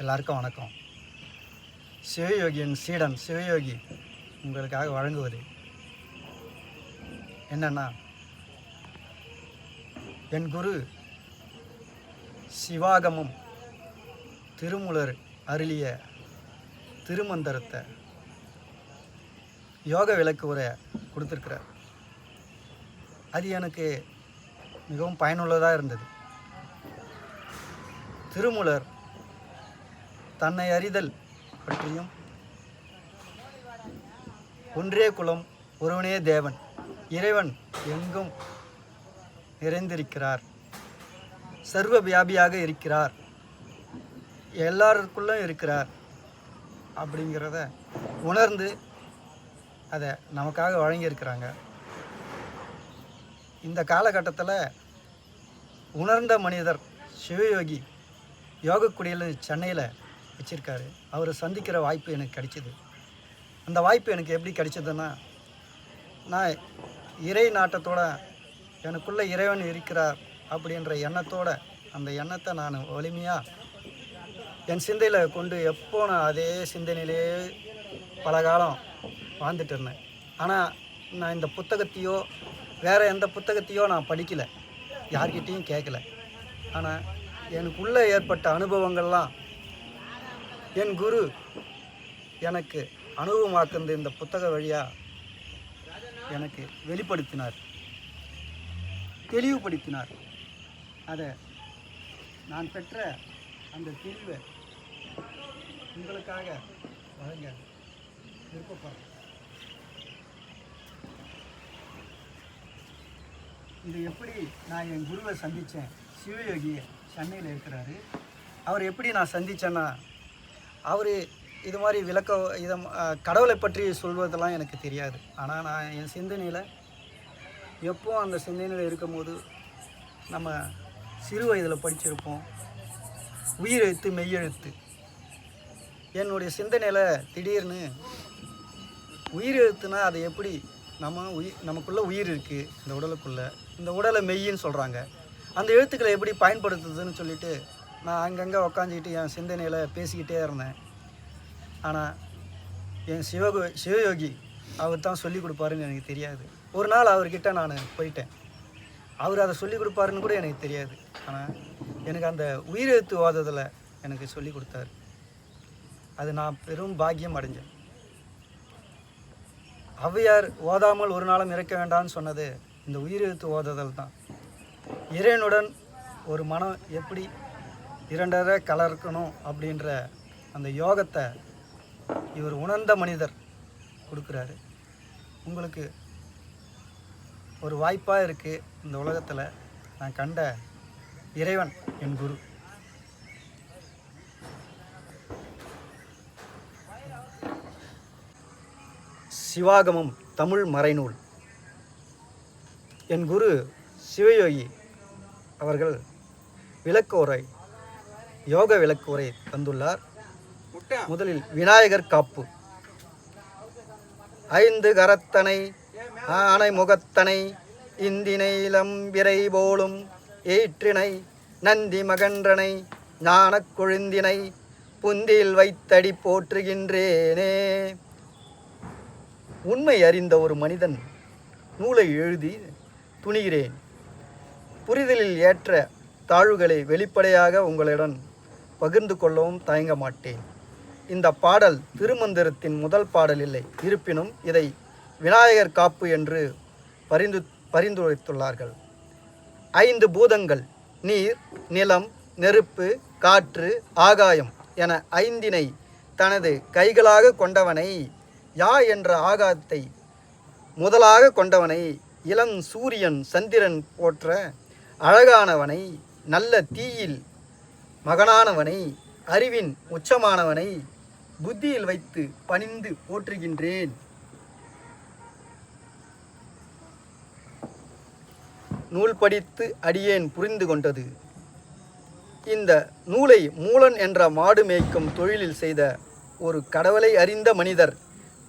எல்லாருக்கும் வணக்கம். சிவயோகியின் சீடன் சிவயோகி உங்களுக்காக வழங்குவது என்னன்னா, என் குரு சிவாகமம் திருமூலர் அருளிய திருமந்திரத்தை யோக விளக்கு உரை கொடுத்துருக்கிறார். அது எனக்கு மிகவும் பயனுள்ளதாக இருந்தது. திருமூலர் தன்னை அறிதல் பற்றியும், ஒன்றே குலம் ஒருவனே தேவன், இறைவன் எங்கும் நிறைந்திருக்கிறார், சர்வ வியாபியாக இருக்கிறார், எல்லாருக்குள்ளும் இருக்கிறார் அப்படிங்கிறத உணர்ந்து அதை நமக்காக வழங்கியிருக்கிறாங்க. இந்த காலகட்டத்தில் உணர்ந்த மனிதர் சிவயோகி யோகக்குடியில் சென்னையில் வச்சுருக்காரு. அவரை சந்திக்கிற வாய்ப்பு எனக்கு கிடைச்சிது. அந்த வாய்ப்பு எனக்கு எப்படி கிடைச்சதுன்னா, நான் இறை நாட்டத்தோட எனக்குள்ளே இறைவன் இருக்கிறார் அப்படின்ற எண்ணத்தோட, அந்த எண்ணத்தை நான் வலிமையாக என் சிந்தையில் கொண்டு எப்போ நான் அதே சிந்தனையிலே பல காலம் வாழ்ந்துட்டு இருந்தேன். ஆனால் நான் இந்த புத்தகத்தையோ வேறு எந்த புத்தகத்தையோ நான் படிக்கலை, யார்கிட்டையும் கேட்கல. ஆனால் எனக்குள்ளே ஏற்பட்ட அனுபவங்கள்லாம் என் குரு எனக்கு அனுபவமாக்குந்து இந்த புத்தக வழியாக எனக்கு வெளிப்படுத்தினார், தெளிவுபடுத்தினார். அதை நான் பெற்ற அந்த தெளிவை உங்களுக்காக வழங்க விருப்பப்படுறேன். இது எப்படி நான் என் குருவை சந்தித்தேன். சிவயோகியை சென்னையில் இருக்கிறாரு. அவர் எப்படி நான் சந்தித்தேன்னா, அவர் இது மாதிரி கடவுளை பற்றி சொல்வதெல்லாம் எனக்கு தெரியாது. ஆனால் நான் என் சிந்தனையில் எப்போ அந்த சிந்தனையில் இருக்கும்போது, நம்ம சிறு வயதில் படிச்சிருப்போம் உயிரெழுத்து மெய்யெழுத்து. என்னுடைய சிந்தனையில் திடீர்னு உயிரெழுத்துனா அது எப்படி, நமக்குள்ளே உயிர் இருக்குது இந்த உடலுக்குள்ளே, இந்த உடலை மெய்யின்னு சொல்கிறாங்க, அந்த எழுத்துக்களை எப்படி பயன்படுத்துதுன்னு சொல்லிவிட்டு நான் அங்கங்கே உக்காந்துக்கிட்டு என் சிந்தனையில் பேசிக்கிட்டே இருந்தேன். ஆனால் என் சிவயோகி அவர் தான் சொல்லிக் கொடுப்பாருன்னு எனக்கு தெரியாது. ஒரு நாள் அவர்கிட்ட நான் போயிட்டேன். அவர் அதை சொல்லிக் கொடுப்பாருன்னு கூட எனக்கு தெரியாது. ஆனால் எனக்கு அந்த உயிரெழுத்து ஓதுதலை எனக்கு சொல்லி கொடுத்தாரு. அது நான் பெரும் பாக்கியம் அடைஞ்சேன். ஔவையார் ஓதாமல் ஒரு நாளும் இறக்க வேண்டாம்னு சொன்னது இந்த உயிரெழுத்து ஓதுதல் தான். இறைவனுடன் ஒரு மனம் எப்படி இரண்டரை கலக்கணும் அப்படின்ற அந்த யோகத்தை இவர் உணர்ந்த மனிதர் கொடுக்குறாரு. உங்களுக்கு ஒரு வாய்ப்பாக இருக்குது. இந்த உலகத்தில் நான் கண்ட இறைவன் என் குரு. சிவாகமம் தமிழ் மறைநூல். என் குரு சிவயோகி அவர்கள் விளக்குரை, யோக விளக்குரை தந்துள்ளார். முதலில் விநாயகர் காப்பு. 5 கரத்தனை ஆனை முகத்தனை இந்தினை இளம்பிறை போலும் ஏற்றினை நந்தி மகன்றனை ஞானக் கொழுந்தினை புந்தியில் வைத்தடி போற்றுகின்றேனே. உண்மை அறிந்த ஒரு மனிதன் நூலை எழுதி துணிகிறேன். புரிதலில் ஏற்ற தாழ்வுகளை வெளிப்படையாக உங்களுடன் பகிர்ந்து கொள்ளவும் தயங்க மாட்டேன். இந்த பாடல் திருமந்திரத்தின் முதல் பாடல் இல்லை. இருப்பினும் இதை விநாயகர் காப்பு என்று பரிந்துரைத்துள்ளார்கள். 5 பூதங்கள் நீர், நிலம், நெருப்பு, காற்று, ஆகாயம் என 5 தனது கைகளாக கொண்டவனை, யா என்ற ஆகாயத்தை முதலாக கொண்டவனை, இளம் சூரியன் சந்திரன் போற்ற அழகானவனை, நல்ல தீயில் மகனானவனை, அறிவின் உச்சமானவனை புத்தியில் வைத்து பணிந்து போற்றுகின்றேன். நூல் படித்து அடியேன் புரிந்து கொண்டது. இந்த நூலை மூலன் என்ற மாடு மேய்க்கும் தொழிலில் செய்த ஒரு கடவுளை அறிந்த மனிதர்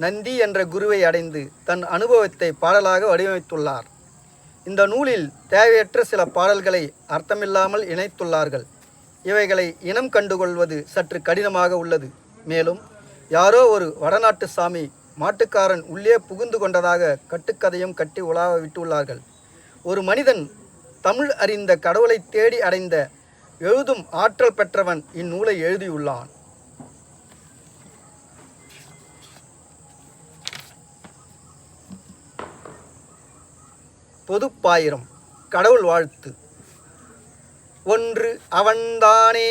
நந்தி என்ற குருவை அடைந்து தன் அனுபவத்தை பாடலாக வடிவமைத்துள்ளார். இந்த நூலில் தேவையற்ற சில பாடல்களை அர்த்தமில்லாமல் இணைத்துள்ளார்கள். இவைகளை இனம் கண்டுகொள்வது சற்று கடினமாக உள்ளது. மேலும் யாரோ ஒரு வடநாட்டு சாமி மாட்டுக்காரன் உள்ளே புகுந்து கொண்டதாக கட்டுக்கதையும் கட்டி உலாவ விட்டுள்ளார்கள். ஒரு மனிதன் தமிழ் அறிந்த கடவுளை தேடி அடைந்த எழுதும் ஆற்றல் பெற்றவன் இந்நூலை எழுதியுள்ளான். பொதுப்பாயிரம் கடவுள் வாழ்த்து. 1 அவன்தானே,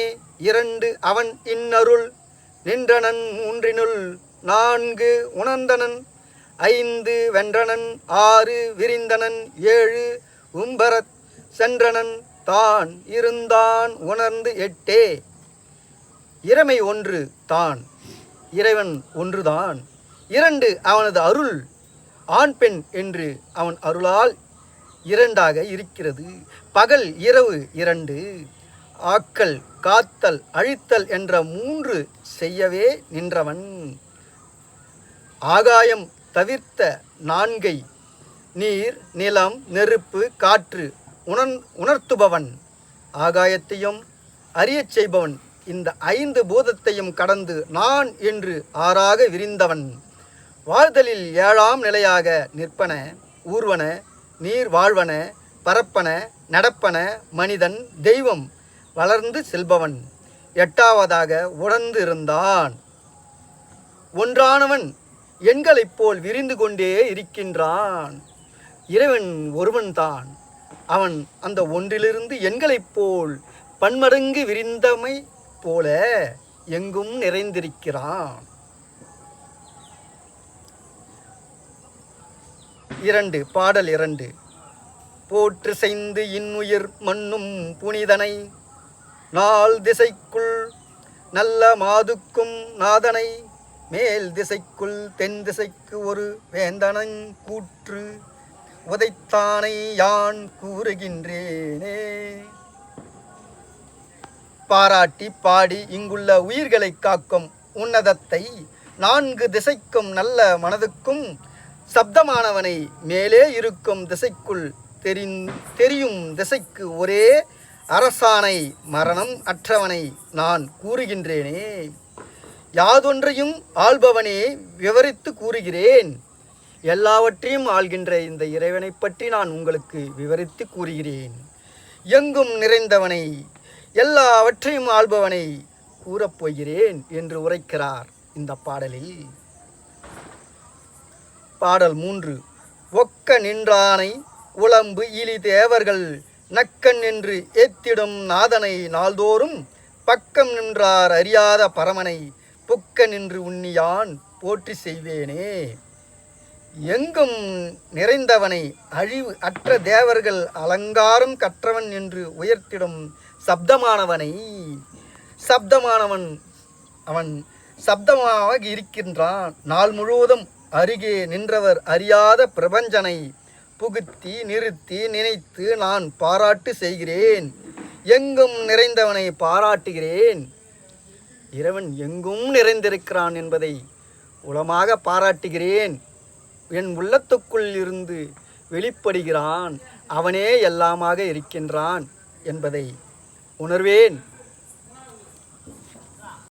2 அவன் இன்னருள் நின்றனன், 3 4 உணர்ந்தனன், 5 வென்றனன், 6 விரிந்தனன், 7 உம்பரத் சென்றனன், தான் இருந்தான் உணர்ந்து 8 இறைமை 1 தான், இறைவன் ஒன்றுதான். 2 அவனது அருள், ஆண் பெண் என்று அவன் அருளால் 2ஆக இருக்கிறது. பகல் இரவு 2, ஆக்கல் காத்தல் அழித்தல் என்ற 3 செய்யவே நின்றவன். ஆகாயம் தவிர்த்த 4ஐ நீர் நிலம் நெருப்பு காற்று உணர்த்துபவன். ஆகாயத்தையும் அறியச் செய்பவன். இந்த 5 பூதத்தையும் கடந்து நான் என்று 6ஆக விரிந்தவன். வாழ்தலில் 7ஆம் நிலையாக நிற்பன, ஊர்வன, நீர் வாழ்வன, பரப்பன, நடப்பன, மனிதன் தெய்வம் வளர்ந்து செல்பவன். 8ஆவதாக உணர்ந்து இருந்தான். ஒன்றானவன் எண்களைப் போல் விரிந்து கொண்டே இருக்கின்றான். இறைவன் ஒருவன்தான். அவன் அந்த ஒன்றிலிருந்து எண்களைப் போல் பன்மடங்கு விரிந்தமை போல எங்கும் நிறைந்திருக்கிறான். 2 பாடல் 2. போற்று செய்து இன்னுயிர் மண்ணும் புனிதனை, நாள் திசைக்குள் நல்ல மாதுக்கும் நாதனை, மேல் திசைக்குள் தென் திசைக்கு ஒரு வேந்தனன் கூற்று உதைத்தானை யான் கூறுகின்றேனே. பாராட்டி பாடி இங்குள்ள உயிர்களை காக்கும் உன்னதத்தை, 4 திசைக்கும் நல்ல மனதுக்கும் சப்தமானவனை, மேலே இருக்கும் திசைக்குள் தெரியும் திசைக்கு ஒரே அரசானை, மரணம் அற்றவனை நான் கூறுகின்றேனே. யாதொன்றையும் ஆள்பவனே விவரித்து கூறுகிறேன். எல்லாவற்றையும் ஆள்கின்ற இந்த இறைவனை பற்றி நான் உங்களுக்கு விவரித்து கூறுகிறேன். எங்கும் நிறைந்தவனை, எல்லாவற்றையும் ஆள்பவனை கூறப்போகிறேன் என்று உரைக்கிறார் இந்த பாடலில். பாடல் 3. ஒக்க நின்றானை உளம்பு இலி தேவர்கள் நக்கன் என்று ஏத்திடும் நாதனை, நாள்தோறும் பக்கம் நின்றார் அறியாத பரமனை, புக்க நின்று உன்னியான் போற்றி செய்வேனே. எங்கும் நிறைந்தவனை, அழிவு அற்ற தேவர்கள் அலங்காரம் கற்றவன் என்று உயர்த்திடும் சப்தமானவனை, அவன் சப்தமாக இருக்கின்றான். நாள் முழுவதும் அருகே நின்றவர் அறியாத பிரபஞ்சனை புகுத்தி நிறுத்தி நினைத்து நான் பாராட்டு செய்கிறேன். எங்கும் நிறைந்தவனை பாராட்டுகிறேன். இறைவன் எங்கும் நிறைந்திருக்கிறான் என்பதை உளமாக பாராட்டுகிறேன். என் உள்ளத்துக்குள் இருந்து வெளிப்படுகிறான். அவனே எல்லாமாக இருக்கின்றான் என்பதை உணர்வேன்